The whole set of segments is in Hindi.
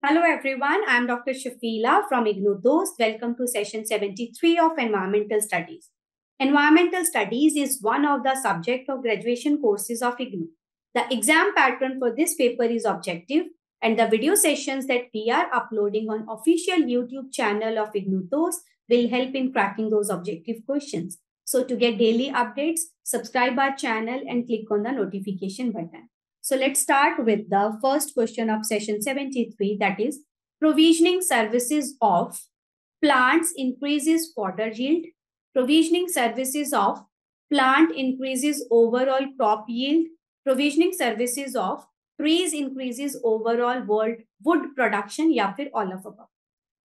Hello everyone, I am Dr. Shafila from IGNOU Dost. Welcome to session 73 of Environmental Studies. Environmental Studies is one of the subject of graduation courses of IGNOU. The exam pattern for this paper is objective, and the video sessions that we are uploading on official YouTube channel of IGNOU Dost will help in cracking those objective questions. So to get daily updates, subscribe our channel and click on the notification button. So let's start with the first question of session 73, that is provisioning services of plants increases fodder yield. Provisioning services of plant increases overall crop yield. Provisioning services of trees increases overall world wood production या फिर all of above.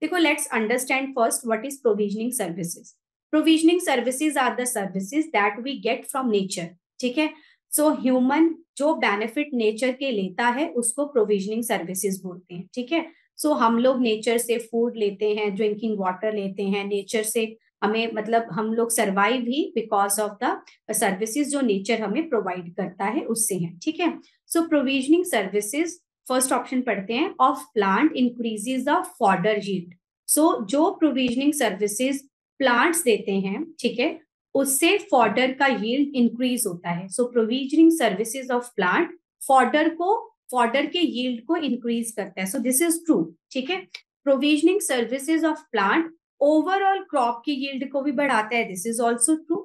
देखो, let's understand first what is provisioning services. Provisioning services are the services that we get from nature. ठीक है, सो ह्यूमन जो बेनिफिट नेचर के लेता है उसको प्रोविजनिंग सर्विसेज बोलते हैं. ठीक है, सो हम लोग नेचर से फूड लेते हैं, ड्रिंकिंग वाटर लेते हैं, नेचर से हमें मतलब हम लोग सर्वाइव ही बिकॉज ऑफ द सर्विसेज जो नेचर हमें प्रोवाइड करता है उससे है. ठीक है, so provisioning services first option पढ़ते हैं, of plant increases the fodder yield. So जो प्रोविजनिंग सर्विसेज प्लांट्स देते हैं, ठीक है, उससे फॉडर का यील्ड इंक्रीज होता है. So provisioning services of plant fodder के यील्ड को इंक्रीज करता है. So this is true. ठीक है, provisioning services of plant overall crop की यील्ड को भी बढ़ाता है. This is also true.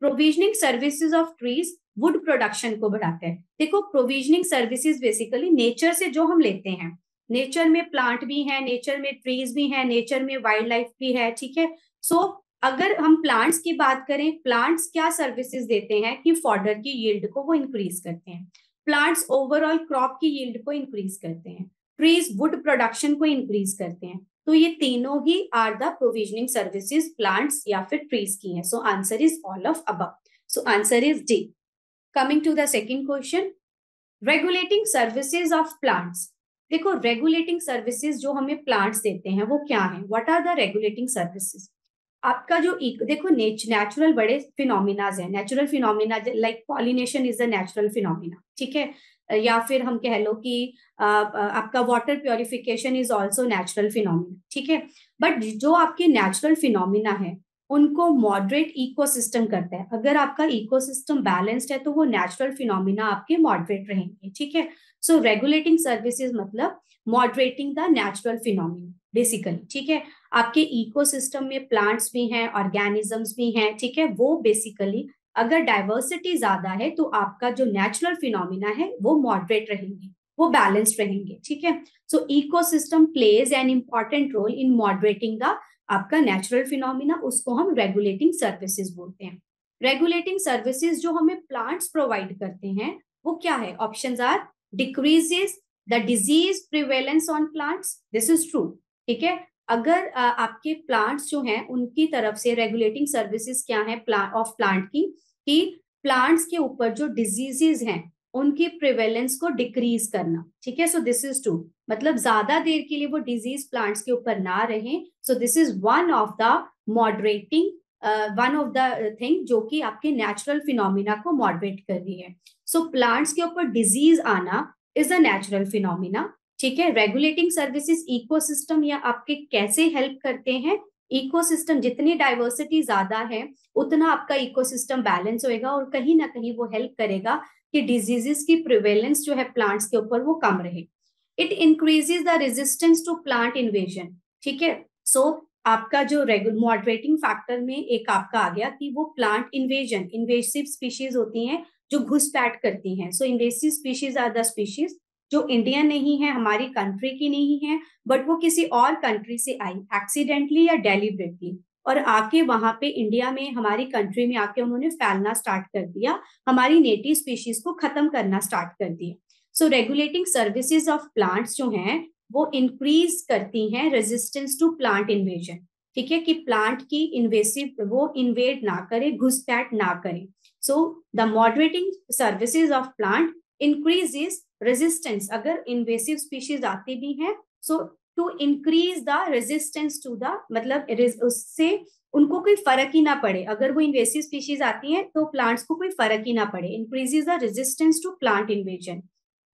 Provisioning services of trees wood production को बढ़ाता है. देखो, प्रोविजनिंग सर्विसेज बेसिकली नेचर से जो हम लेते हैं, नेचर में प्लांट भी है, नेचर में ट्रीज भी है, नेचर में वाइल्ड लाइफ भी है. ठीक है, सो अगर हम प्लांट्स की बात करें, प्लांट्स क्या सर्विसेज देते हैं कि फॉडर की यील्ड को वो इंक्रीज करते हैं. प्लांट्स ओवरऑल क्रॉप की यील्ड को इंक्रीज करते हैं. ट्रीज वुड प्रोडक्शन को इंक्रीज करते हैं. तो ये तीनों ही are the provisioning services plants या फिर ट्रीज की हैं. So answer is all of above. So answer is D. Coming to the second question, regulating services of plants. देखो, रेगुलेटिंग सर्विसेज जो हमें प्लांट्स देते हैं वो क्या है? What are the regulating services? आपका जो देखो, नेचुरल बड़े फिनोमिनाज है. Natural phenomena like pollination is a natural phenomena. ठीक है, या फिर हम कह लो कि आपका water purification is also natural phenomena. ठीक है, बट जो आपके नेचुरल फिनोमिना है उनको मॉडरेट इकोसिस्टम करता है. अगर आपका इकोसिस्टम बैलेंस्ड है तो वो नेचुरल फिनोमिना आपके मॉडरेट रहेंगे. ठीक है, सो रेगुलेटिंग सर्विसेज मतलब moderating the natural phenomena basically. ठीक है, आपके इकोसिस्टम में प्लांट्स भी हैं, ऑर्गेनिजम्स भी हैं. ठीक है, वो बेसिकली अगर डाइवर्सिटी ज्यादा है तो आपका जो नेचुरल फिनोमिना है वो मॉडरेट रहेंगे, वो बैलेंस्ड रहेंगे. ठीक है, so ecosystem plays an important role in moderating the आपका नेचुरल फिनोमिना. उसको हम रेगुलेटिंग सर्विसेज बोलते हैं. रेगुलेटिंग सर्विसेज जो हमें प्लांट्स प्रोवाइड करते हैं वो क्या है? Options are decreases the disease prevalence on plants. This is true. ठीक है, अगर आपके प्लांट्स जो हैं उनकी तरफ से रेगुलेटिंग सर्विसेज क्या है ऑफ प्लांट की, कि प्लांट्स के ऊपर जो डिजीजेज हैं उनकी प्रिवेलेंस को डिक्रीज करना. ठीक है, सो दिस इज ट्रू. मतलब ज्यादा देर के लिए वो डिजीज प्लांट्स के ऊपर ना रहे. सो this is one of the moderating one of the thing जो कि आपके नेचुरल फिनोमिना को मॉडरेट कर रही है. सो प्लांट्स के ऊपर डिजीज आना इज अ नेचुरल फिनोमिना. ठीक है, रेगुलेटिंग सर्विसेज इकोसिस्टम या आपके कैसे हेल्प करते हैं? इकोसिस्टम जितनी डाइवर्सिटी ज्यादा है उतना आपका इकोसिस्टम बैलेंस होएगा और कहीं ना कहीं वो हेल्प करेगा कि डिजीजेस की प्रिवेलेंस जो है प्लांट्स के ऊपर वो कम रहे. It increases the resistance to plant invasion. ठीक है, सो आपका जो मॉडरेटिंग फैक्टर में एक आपका आ गया कि वो प्लांट इन्वेजन, इन्वेसिव स्पीशीज होती हैं जो घुसपैठ करती हैं. So invasive species are the species जो इंडियन नहीं है, हमारी कंट्री की नहीं है, बट वो किसी और कंट्री से आई एक्सीडेंटली या डेलिबरेटली, और आके वहां पे इंडिया में हमारी कंट्री में आके उन्होंने फैलना स्टार्ट कर दिया, हमारी नेटिव स्पीशीज को खत्म करना स्टार्ट कर दिया. सो रेगुलेटिंग सर्विसेज ऑफ प्लांट्स जो हैं वो इंक्रीज करती हैं रेजिस्टेंस टू प्लांट इन्वेजन. ठीक है, कि प्लांट की इन्वेसिव वो इन्वेड ना करे, घुसपैठ ना करे. So the moderating services of plant increases resistance. अगर इन्वेसिव स्पीशीज आती भी हैं, so to increase the resistance to the, मतलब उससे उनको कोई फर्क ही ना पड़े. अगर वो इन्वेसिव स्पीशीज आती हैं तो प्लांट्स को कोई फर्क ही ना पड़े. Increases the resistance to plant invasion,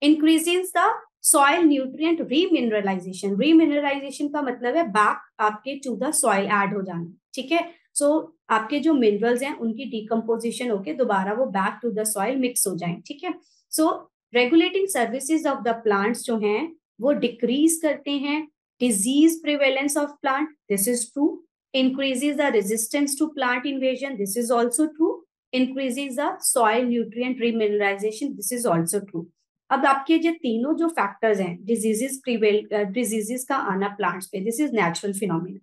increases the soil nutrient remineralization, remineralization का मतलब है बैक आपके टू द सॉइल ऐड हो जाना, ठीक है। सो आपके जो मिनरल्स हैं उनकी डिकम्पोजिशन होके दोबारा वो back to the soil mix हो जाए, ठीक है। So regulating services of the plants जो हैं वो डिक्रीज करते हैं disease prevalence of plant, this is true. Increases the resistance to plant invasion, this is also true. Increases the soil nutrient remineralization, this is also true. अब आपके जो तीनों जो फैक्टर्स हैं, डिजीजेस का आना प्लांट्स पे, this is natural phenomena.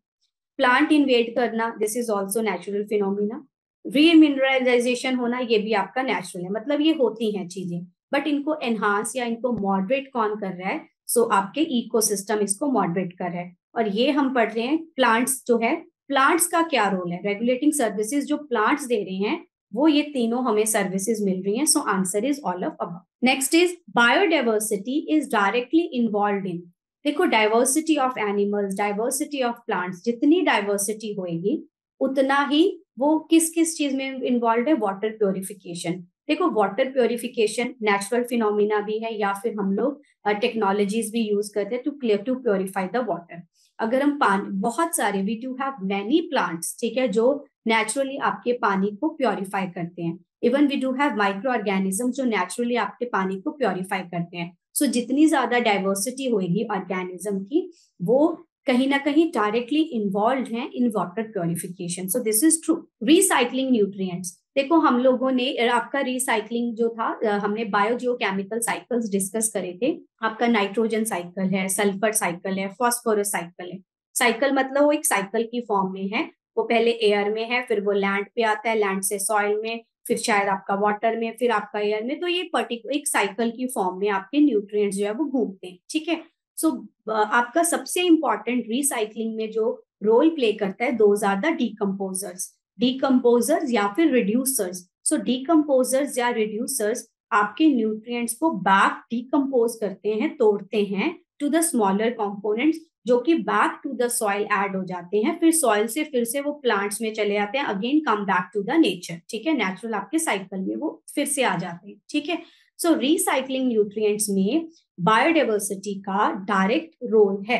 Plant invade करना, this is also natural phenomena. Remineralization होना, ये भी आपका नेचुरल है। मतलब ये होती हैं चीजें, बट इनको एनहांस या इनको मॉडरेट कौन कर रहा है? सो आपके इकोसिस्टम इसको मॉडरेट कर रहा है। और ये हम पढ़ रहे हैं प्लांट्स जो है, प्लांट्स का क्या रोल है, रेगुलेटिंग सर्विसेज जो प्लांट्स दे रहे हैं वो ये तीनों हमें सर्विसेज मिल रही हैं। So answer is all of above. Next is biodiversity is directly involve in. देखो diversity of animals, diversity of plants, जितनी डाइवर्सिटी होएगी उतना ही वो किस किस चीज में इन्वॉल्व है? Water purification. देखो वाटर प्योरिफिकेशन नेचुरल फिनोमिना भी है, या फिर हम लोग टेक्नोलॉजीज भी यूज करते हैं टू प्योरीफाई द वाटर। अगर हम पानी, बहुत सारे, we do have many plants, ठीक है, जो नेचुरली आपके पानी को प्योरीफाई करते हैं। Even we do have micro organism जो नेचुरली आपके पानी को प्योरीफाई करते हैं। सो जितनी ज्यादा डाइवर्सिटी होगी ऑर्गेनिज्म की, वो कहीं ना कहीं डायरेक्टली इन्वॉल्व हैं in water purification. So this is true. Recycling nutrients, देखो हम लोगों ने आपका रिसाइकलिंग जो था, हमने बायोजियोकेमिकल साइकिल्स डिस्कस करे थे। आपका नाइट्रोजन साइकिल है, सल्फर साइकिल है, फास्फोरस साइकिल है। साइकिल मतलब वो एक साइकिल की फॉर्म में है, वो पहले एयर में है, फिर वो लैंड पे आता है, लैंड से सॉइल में, फिर शायद आपका वाटर में, फिर आपका एयर में। तो ये पर्टिकुलर एक साइकिल की फॉर्म में आपके न्यूट्रिएंट्स जो है वो घूमते हैं, ठीक है। सो आपका सबसे इंपॉर्टेंट रिसाइकलिंग में जो रोल प्ले करता है, those are the decomposers. Decomposers या फिर रिड्यूसर्स। सो डीकम्पोजर्स या रिड्यूसर्स आपके न्यूट्रिएंट्स को बैक डीकम्पोज करते हैं, तोड़ते हैं टू द स्मॉलर कंपोनेंट्स, जो कि back to the soil add हो जाते हैं। फिर सॉइल से फिर से वो प्लांट्स में चले जाते हैं, again come back to the nature, ठीक है। नेचुरल आपके साइकिल में वो फिर से आ जाते हैं, ठीक है। सो रिसाइकलिंग न्यूट्रिएंट्स में बायोडाइवर्सिटी का डायरेक्ट रोल है,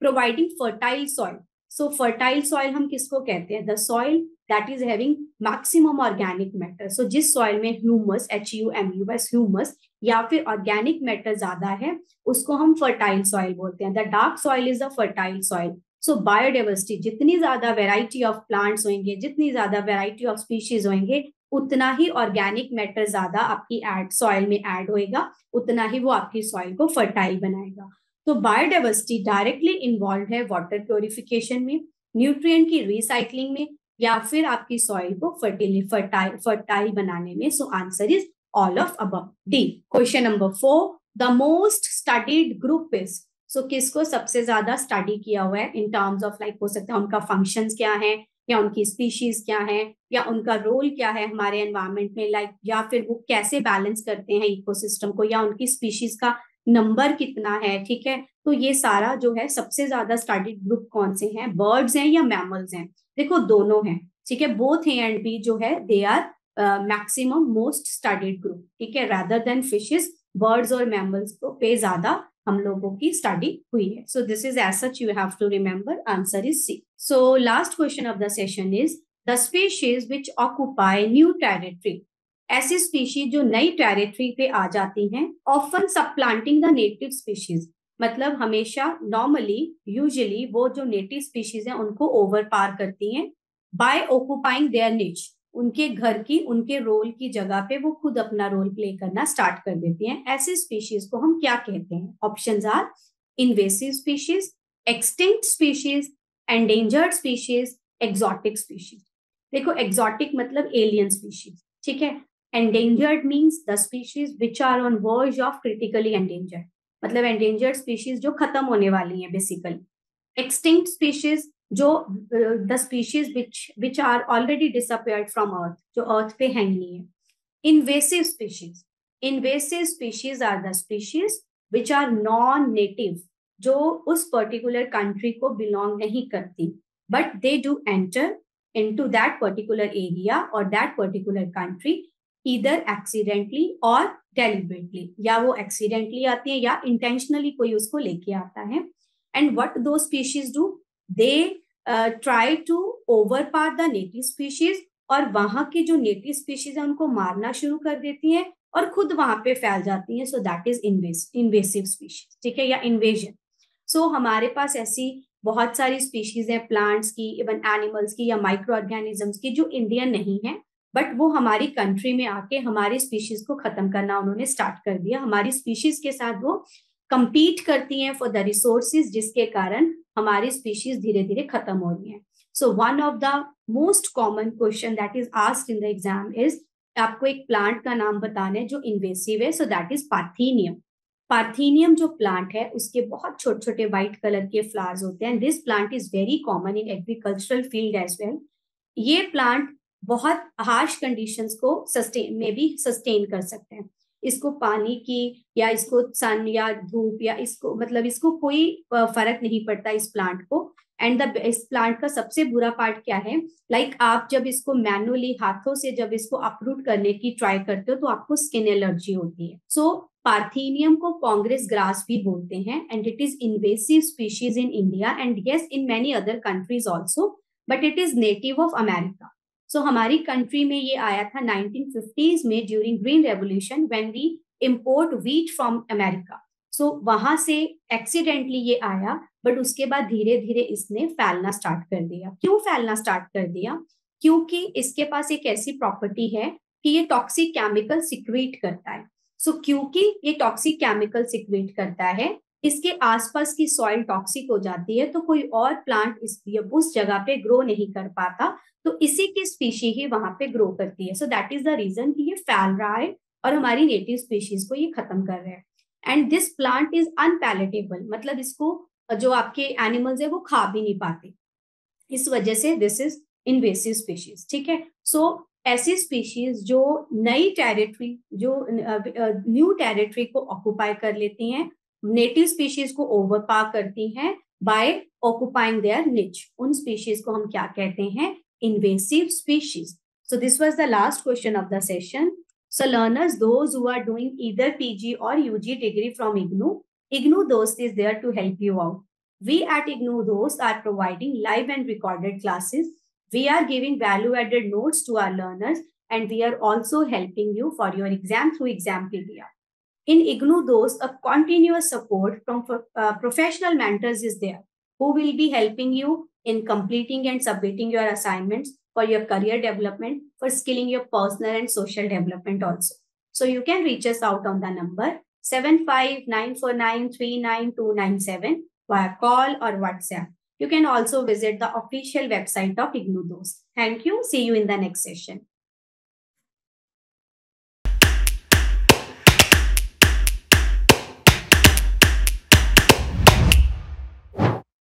providing fertile soil. So fertile soil हम किसको कहते हैं? The soil that is having maximum organic matter. So जिस सॉइल में ह्यूमस, HUMUS, ह्यूमस या फिर ऑर्गेनिक मैटर ज्यादा है, उसको हम फर्टाइल सॉइल बोलते हैं। The dark soil is the fertile soil. So biodiversity, जितनी ज्यादा वेराइटी ऑफ प्लांट्स होंगे, जितनी ज्यादा वेराइटी ऑफ स्पीशीज होंगे, उतना ही ऑर्गेनिक मैटर ज्यादा आपकी ऐड सॉइल में ऐड होएगा, उतना ही वो आपकी सॉइल को फर्टाइल बनाएगा। तो बायोडाइवर्सिटी डायरेक्टली इन्वॉल्व है वाटर प्योरिफिकेशन में, न्यूट्रिएंट की रिसाइकलिंग में, या फिर आपकी सॉइल को फर्टाइल बनाने में। So answer is all of above, D. Question number 4, the most studied group is. So किसको सबसे ज्यादा स्टडी किया हुआ है इन टर्म्स ऑफ, लाइक हो सकता है उनका फंक्शंस क्या है, या उनकी स्पीशीज क्या है, या उनका रोल क्या है हमारे एनवायरमेंट में, लाइक या फिर वो कैसे बैलेंस करते हैं इकोसिस्टम को, या उनकी स्पीशीज का नंबर कितना है, ठीक है। तो ये सारा जो है सबसे ज्यादा स्टडीड ग्रुप कौन से हैं, बर्ड्स हैं या मैमल्स हैं? देखो दोनों हैं, ठीक है, बोथ ए एंड बी जो है they are maximum most studied group, ठीक है। रादर देन फिशेस, बर्ड्स और मैमल्स को पे ज्यादा हम लोगों की स्टडी हुई है। So this is as such you have to remember, answer is C. So last question of the session is the species which occupy new territory. ऐसी स्पीशीज जो नई टेरिटरी पे आ जाती हैं, often supplanting the native species. मतलब हमेशा नॉर्मली यूजुअली वो जो नेटिव स्पीशीज हैं उनको ओवर पार करती हैं बाय ऑक्यूपाइंग देयर निच। उनके घर की, उनके रोल की जगह पे वो खुद अपना रोल प्ले करना स्टार्ट कर देती हैं। ऐसी स्पीशीज को हम क्या कहते हैं? Options are invasive species, extinct species, endangered species, exotic species. देखो एक्सोटिक मतलब एलियन स्पीशीज, ठीक है। Endangered means the species which are on verge of critically endangered, मतलब एंडेंजर्ड स्पीशीज जो खत्म होने वाली हैं बेसिकली। एक्सटिंक्ट स्पीशीज जो the species which are already disappeared from earth, जो अर्थ पे है ही नहीं है। Invasive species, invasive species are the species which are non native, जो उस पर्टिकुलर कंट्री को बिलोंग नहीं करती, but they do enter into that particular area or that particular country either accidentally or deliberately, या वो accidentally आती है या intentionally कोई उसको लेके आता है. And what those species do, they try to overpower the native species, और वहां के जो नेटिव स्पीशीज है उनको मारना शुरू कर देती हैं और खुद वहां पे फैल जाती हैं. सो दैट इज इन्वेसिव स्पीशीज, ठीक है, या इन्वेजन. सो हमारे पास ऐसी बहुत सारी स्पीशीज हैं प्लांट्स की, इवन एनिमल्स की या माइक्रो ऑर्गेनिजम्स की, जो इंडियन नहीं है, बट वो हमारी कंट्री में आके हमारी स्पीशीज को खत्म करना उन्होंने स्टार्ट कर दिया. हमारी स्पीशीज के साथ वो compete करती हैं फॉर द रिसोर्सेज, जिसके कारण हमारी स्पीशीज धीरे धीरे खत्म हो रही हैं. So one of the most common question that is asked in the exam is, आपको एक प्लांट का नाम बताना है जो इन्वेसिव है. So that is parthenium. Parthenium जो प्लांट है उसके बहुत छोटे छोटे व्हाइट कलर के फ्लावर्स होते हैं. This plant is very common in agricultural field as well. ये प्लांट बहुत हार्श कंडीशंस को सस्टेन कर सकते हैं. इसको पानी की या इसको सन या धूप या इसको मतलब इसको कोई फर्क नहीं पड़ता इस प्लांट को. एंड इस प्लांट का सबसे बुरा पार्ट क्या है, लाइक आप जब इसको मैनुअली हाथों से जब इसको अपरूट करने की ट्राई करते हो तो आपको स्किन एलर्जी होती है. सो पार्थेनियम को कांग्रेस ग्रास भी बोलते हैं, and it is invasive species in India and yes in many other countries also, but it is native of America. So हमारी कंट्री में ये आया था 1950s में during green revolution, when we import wheat from America. So वहां से एक्सीडेंटली ये आया, बट उसके बाद धीरे धीरे इसने फैलना स्टार्ट कर दिया. क्यों फैलना स्टार्ट कर दिया? क्योंकि इसके पास एक ऐसी प्रॉपर्टी है कि ये टॉक्सिक केमिकल सिक्रीट करता है. सो क्योंकि ये टॉक्सिक केमिकल सिक्रीट करता है, इसके आसपास की सॉइल टॉक्सिक हो जाती है, तो कोई और प्लांट उस जगह पे ग्रो नहीं कर पाता, तो इसी की स्पीशी ही वहां पे ग्रो करती है. So that is the reason कि ये फैल रहा है और हमारी नेटिव स्पीशीज को ये खत्म कर रहे हैं. And this plant is unpalatable, मतलब इसको जो आपके एनिमल्स है वो खा भी नहीं पाते. इस वजह से दिस इज इन्वेसिव स्पीशीज, ठीक है. सो ऐसी स्पीशीज जो नई टेरिटरी, जो न्यू टेरिटरी को ऑक्युपाई कर लेती हैं, नेटिव स्पीशीज को ओवरपावर करती हैं बाय ऑक्युपाइंग देयर निच, उन स्पीशीज को हम क्या कहते हैं? Invasive species. So this was the last question of the session. So learners, those who are doing either PG or UG degree from IGNOU Dost is there to help you out. We at IGNOU Dost are providing live and recorded classes. We are giving value-added notes to our learners, and we are also helping you for your exam through Exampedia. In IGNOU Dost, a continuous support from professional mentors is there, who will be helping you in completing and submitting your assignments for your career development, for skilling your personal and social development also. So you can reach us out on the number 7594939297 via call or WhatsApp. You can also visit the official website of IGNOU Dost. Thank you. See you in the next session.